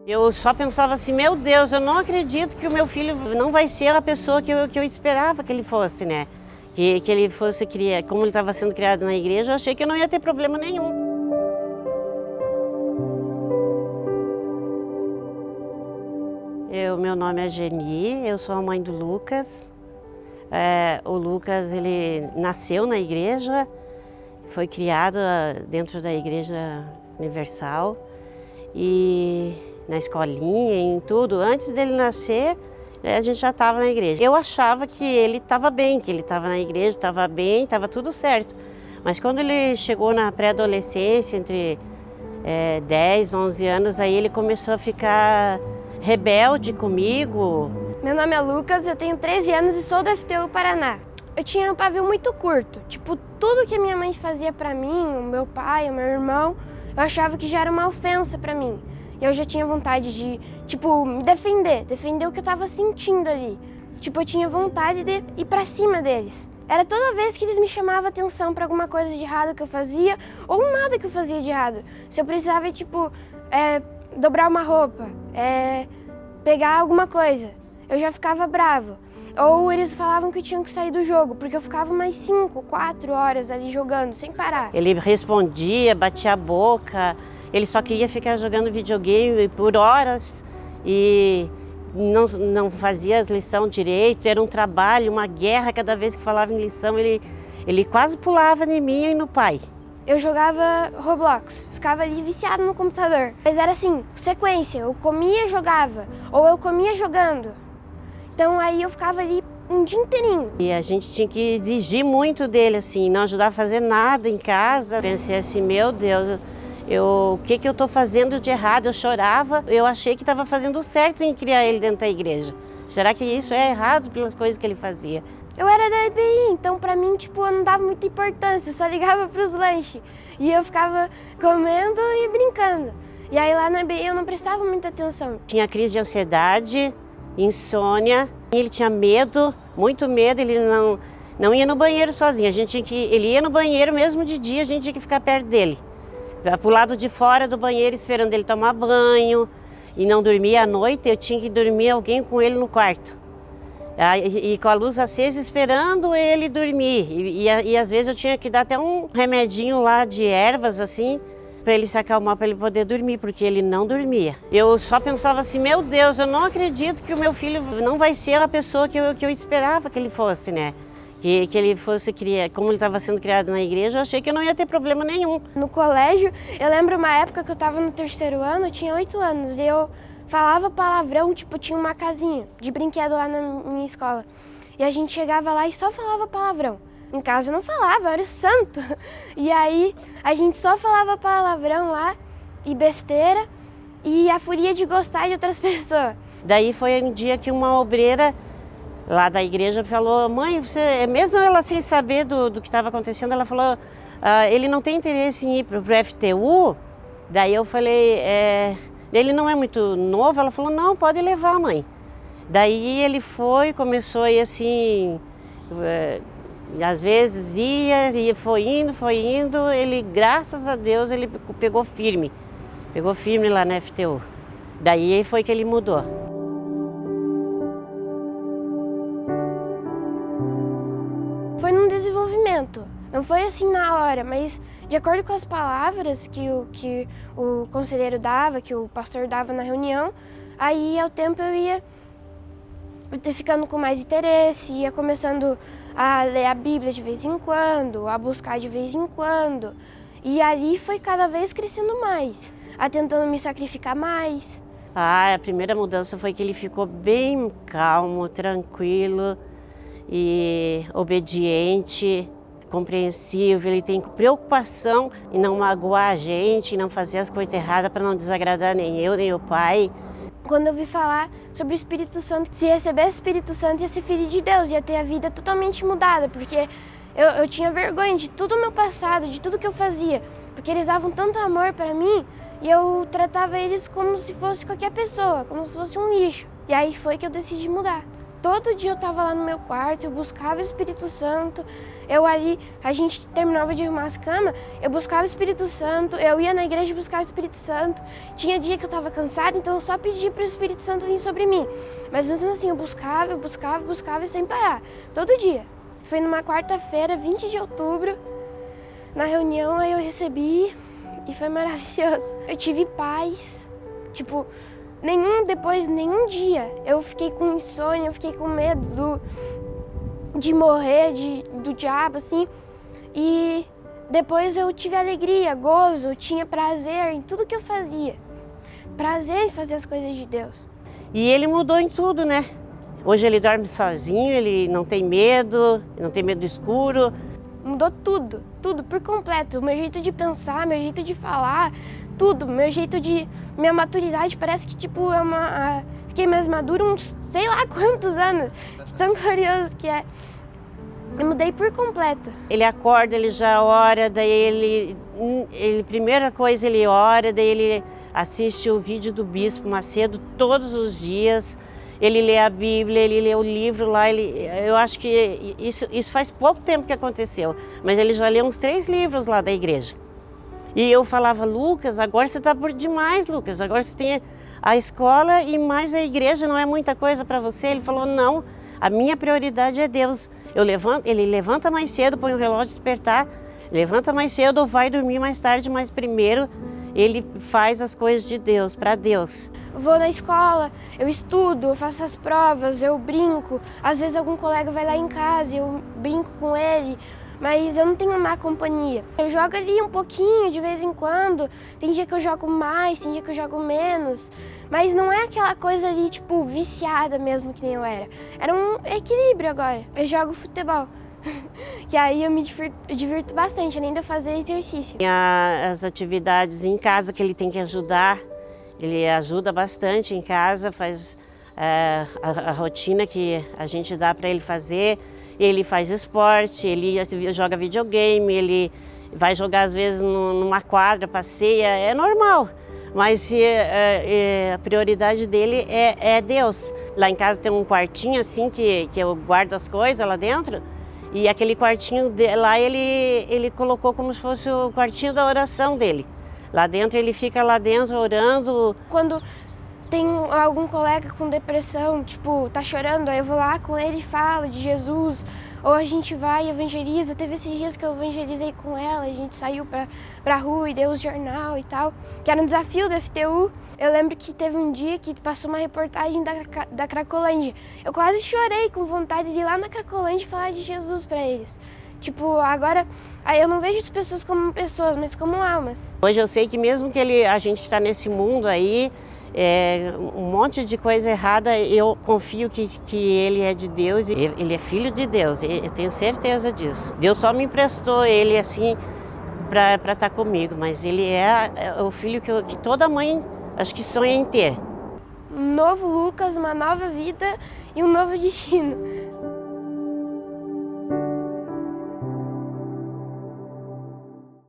Eu só pensava assim, meu Deus, eu não acredito que o meu filho não vai ser a pessoa que eu esperava que ele fosse, né? Que ele fosse criar, como ele estava sendo criado na igreja, eu achei que eu não ia ter problema nenhum. Meu nome é Geni, eu sou a mãe do Lucas. O Lucas, ele nasceu na igreja, foi criado dentro da Igreja Universal e na escolinha, em tudo. Antes dele nascer, a gente já estava na igreja. Eu achava que ele estava bem, que ele estava na igreja, estava bem, estava tudo certo. Mas quando ele chegou na pré-adolescência, entre 10, 11 anos, aí ele começou a ficar rebelde comigo. Meu nome é Lucas, eu tenho 13 anos e sou do FTU Paraná. Eu tinha um pavio muito curto, tipo, tudo que a minha mãe fazia pra mim, o meu pai, o meu irmão, eu achava que já era uma ofensa pra mim. E eu já tinha vontade de, tipo, me defender o que eu tava sentindo ali. Tipo, eu tinha vontade de ir pra cima deles. Era toda vez que eles me chamavam atenção pra alguma coisa de errado que eu fazia, ou nada que eu fazia de errado. Se eu precisava, tipo, dobrar uma roupa, pegar alguma coisa, eu já ficava bravo. Ou eles falavam que tinham que sair do jogo, porque eu ficava mais 5, 4 horas ali jogando, sem parar. Ele respondia, batia a boca, ele só queria ficar jogando videogame por horas e não fazia as lições direito, era um trabalho, uma guerra. Cada vez que falava em lição, ele quase pulava em mim e no pai. Eu jogava Roblox, ficava ali viciado no computador. Mas era assim, sequência, eu comia e jogava, ou eu comia jogando. Então aí eu ficava ali um dia inteirinho. E a gente tinha que exigir muito dele, assim, não ajudar a fazer nada em casa. Pensei assim, meu Deus, o que eu estou fazendo de errado? Eu chorava, eu achei que estava fazendo certo em criar ele dentro da igreja. Será que isso é errado pelas coisas que ele fazia? Eu era da EBI, então pra mim, tipo, eu não dava muita importância, eu só ligava pros lanches. E eu ficava comendo e brincando. E aí lá na EBI eu não prestava muita atenção. Tinha crise de ansiedade, insônia, ele tinha medo, muito medo, ele não ia no banheiro sozinho. Ele ia no banheiro mesmo de dia, a gente tinha que ficar perto dele. Pro lado de fora do banheiro esperando ele tomar banho e não dormia à noite, eu tinha que dormir alguém com ele no quarto. E com a luz acesa esperando ele dormir. E às vezes eu tinha que dar até um remedinho lá de ervas assim, para ele se acalmar, para ele poder dormir, porque ele não dormia. Eu só pensava assim, meu Deus, eu não acredito que o meu filho não vai ser a pessoa que eu esperava que ele fosse, né? Que ele fosse criar, como ele estava sendo criado na igreja, eu achei que eu não ia ter problema nenhum. No colégio, eu lembro uma época que eu estava no 3º ano, eu tinha 8 anos, e eu falava palavrão, tipo, tinha uma casinha de brinquedo lá na minha escola. E a gente chegava lá e só falava palavrão. Em casa eu não falava, eu era o santo. E aí a gente só falava palavrão lá e besteira e a furia de gostar de outras pessoas. Daí foi um dia que uma obreira lá da igreja falou, mãe, mesmo ela sem saber do que estava acontecendo, ela falou, ele não tem interesse em ir para o FTU? Daí eu falei, ele não é muito novo? Ela falou, não, pode levar, mãe. Daí ele foi, começou a ir assim, às vezes foi indo, ele, graças a Deus, ele pegou firme lá na FTU. Daí foi que ele mudou. Foi num desenvolvimento, não foi assim na hora, mas de acordo com as palavras que o conselheiro dava, que o pastor dava na reunião, aí ao tempo eu ia ficando com mais interesse, ia começando a ler a Bíblia de vez em quando, a buscar de vez em quando. E ali foi cada vez crescendo mais, tentando me sacrificar mais. A primeira mudança foi que ele ficou bem calmo, tranquilo e obediente, compreensível. Ele tem preocupação em não magoar a gente, em não fazer as coisas erradas para não desagradar nem eu, nem o pai. Quando eu vi falar sobre o Espírito Santo, se recebesse o Espírito Santo ia ser filho de Deus, ia ter a vida totalmente mudada, porque eu tinha vergonha de tudo o meu passado, de tudo que eu fazia, porque eles davam tanto amor para mim e eu tratava eles como se fosse qualquer pessoa, como se fosse um lixo. E aí foi que eu decidi mudar. todo dia eu estava lá no meu quarto, eu buscava o Espírito Santo, a gente terminava de arrumar as camas, eu buscava o Espírito Santo, eu ia na igreja buscar o Espírito Santo. Tinha dia que eu estava cansada, então eu só pedia para o Espírito Santo vir sobre mim. Mas mesmo assim, eu buscava e sem parar, todo dia. Foi numa quarta-feira, 20 de outubro, na reunião, aí eu recebi e foi maravilhoso. Eu tive paz, tipo, nenhum dia eu fiquei com insônia, eu fiquei com medo de morrer, do diabo, assim. E depois eu tive alegria, gozo, eu tinha prazer em tudo que eu fazia. Prazer em fazer as coisas de Deus. E ele mudou em tudo, né? Hoje ele dorme sozinho, ele não tem medo do escuro. Mudou tudo, tudo por completo. O meu jeito de pensar, meu jeito de falar, tudo. Minha maturidade parece que, tipo, fiquei mais madura uns sei lá quantos anos. De tão curioso que é. Eu mudei por completo. Ele acorda, ele já ora, daí primeira coisa ele ora, daí ele assiste o vídeo do Bispo Macedo todos os dias. Ele lê a Bíblia, ele lê o livro lá, eu acho que isso faz pouco tempo que aconteceu, mas ele já leu uns 3 livros lá da igreja. E eu falava, Lucas, agora você está por demais, Lucas, agora você tem a escola e mais a igreja, não é muita coisa para você? Ele falou, não, a minha prioridade é Deus. Ele levanta mais cedo, põe o relógio despertar, levanta mais cedo ou vai dormir mais tarde, mas primeiro ele faz as coisas de Deus, para Deus. Vou na escola, eu estudo, eu faço as provas, eu brinco. Às vezes algum colega vai lá em casa e eu brinco com ele, mas eu não tenho má companhia. Eu jogo ali um pouquinho de vez em quando, tem dia que eu jogo mais, tem dia que eu jogo menos, mas não é aquela coisa ali, tipo, viciada mesmo que nem eu era. Era um equilíbrio agora. Eu jogo futebol. Que aí eu me divirto bastante, além de eu fazer exercício. Tem as atividades em casa que ele tem que ajudar, ele ajuda bastante em casa, faz a rotina que a gente dá para ele fazer. Ele faz esporte, ele joga videogame, ele vai jogar às vezes numa quadra, passeia, é normal. Mas a prioridade dele é Deus. Lá em casa tem um quartinho assim que eu guardo as coisas lá dentro. E aquele quartinho lá ele colocou como se fosse o quartinho da oração dele. Lá dentro ele fica lá dentro orando. Quando tem algum colega com depressão, tipo, tá chorando, aí eu vou lá com ele e falo de Jesus. Ou a gente vai e evangeliza. Teve esses dias que eu evangelizei com ela, a gente saiu pra rua e deu o jornal e tal. Que era um desafio do FTU. Eu lembro que teve um dia que passou uma reportagem da Cracolândia. Eu quase chorei com vontade de ir lá na Cracolândia e falar de Jesus para eles. Tipo, agora aí eu não vejo as pessoas como pessoas, mas como almas. Hoje eu sei que mesmo que a gente está nesse mundo aí, um monte de coisa errada, eu confio que ele é de Deus, ele é filho de Deus, eu tenho certeza disso. Deus só me emprestou ele assim para estar comigo, mas ele é o filho que toda mãe acho que sonha em ter. Um novo Lucas, uma nova vida e um novo destino.